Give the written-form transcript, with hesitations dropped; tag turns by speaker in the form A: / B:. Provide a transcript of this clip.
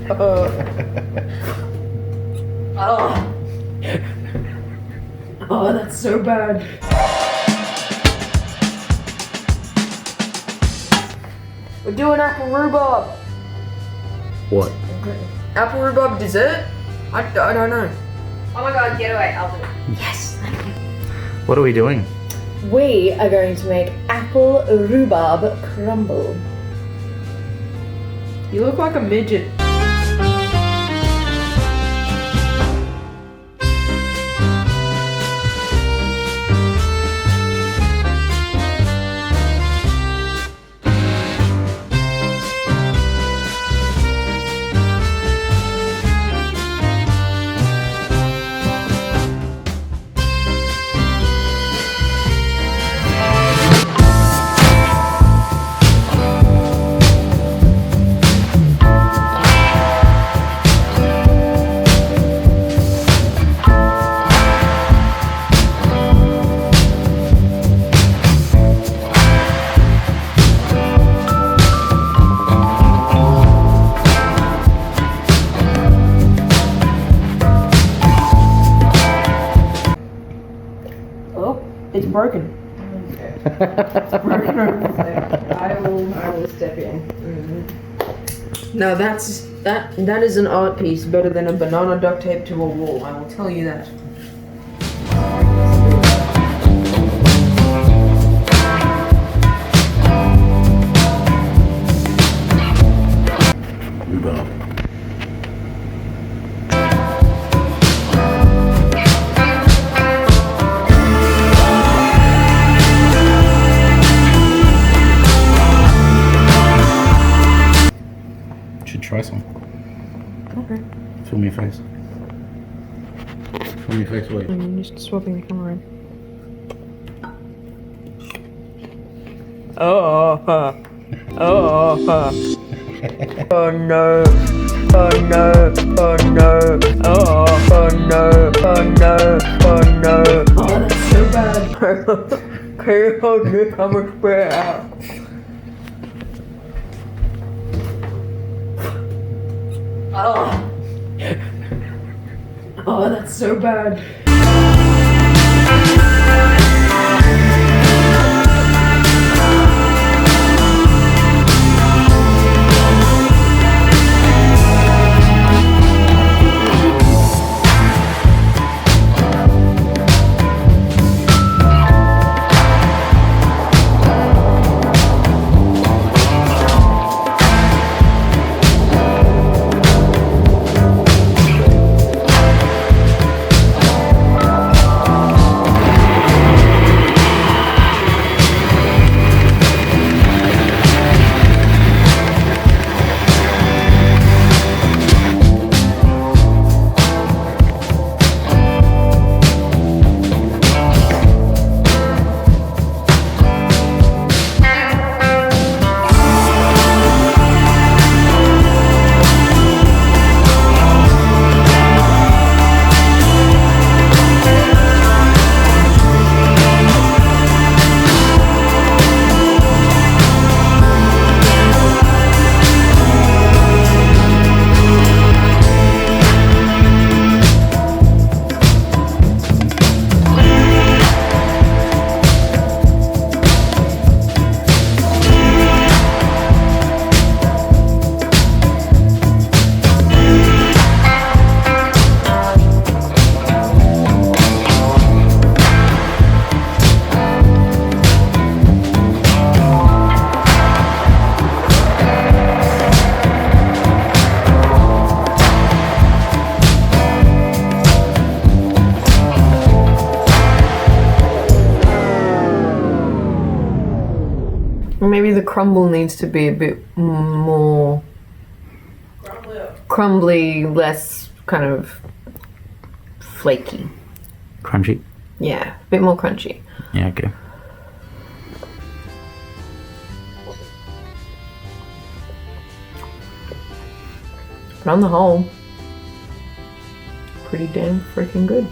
A: Oh. Oh, that's so bad. We're doing apple rhubarb.
B: What?
A: Apple rhubarb dessert? I don't know.
C: Oh my god, get away, I'll do it.
A: Yes, thank you.
B: What are we doing?
D: We are going to make apple rhubarb crumble.
A: You look like a midget. It's broken.
C: I will step in.
A: No, that is an art piece better than a banana duct tape to a wall. I will tell you that.
B: Rhubarb. Should try some.
A: Okay.
B: Film your face. Film your face, wait.
A: I'm just swapping the camera in. Oh, oh no. Oh no. Oh no. Oh no. Oh no. Oh no. Oh, that's so bad. Can you hold me? I'm gonna spray it out. Oh. Oh, that's so bad. Maybe the crumble needs to be a bit more crumbly, less kind of flaky.
B: Crunchy?
A: Yeah, a bit more crunchy.
B: Yeah, okay.
A: But on the whole, pretty damn freaking good.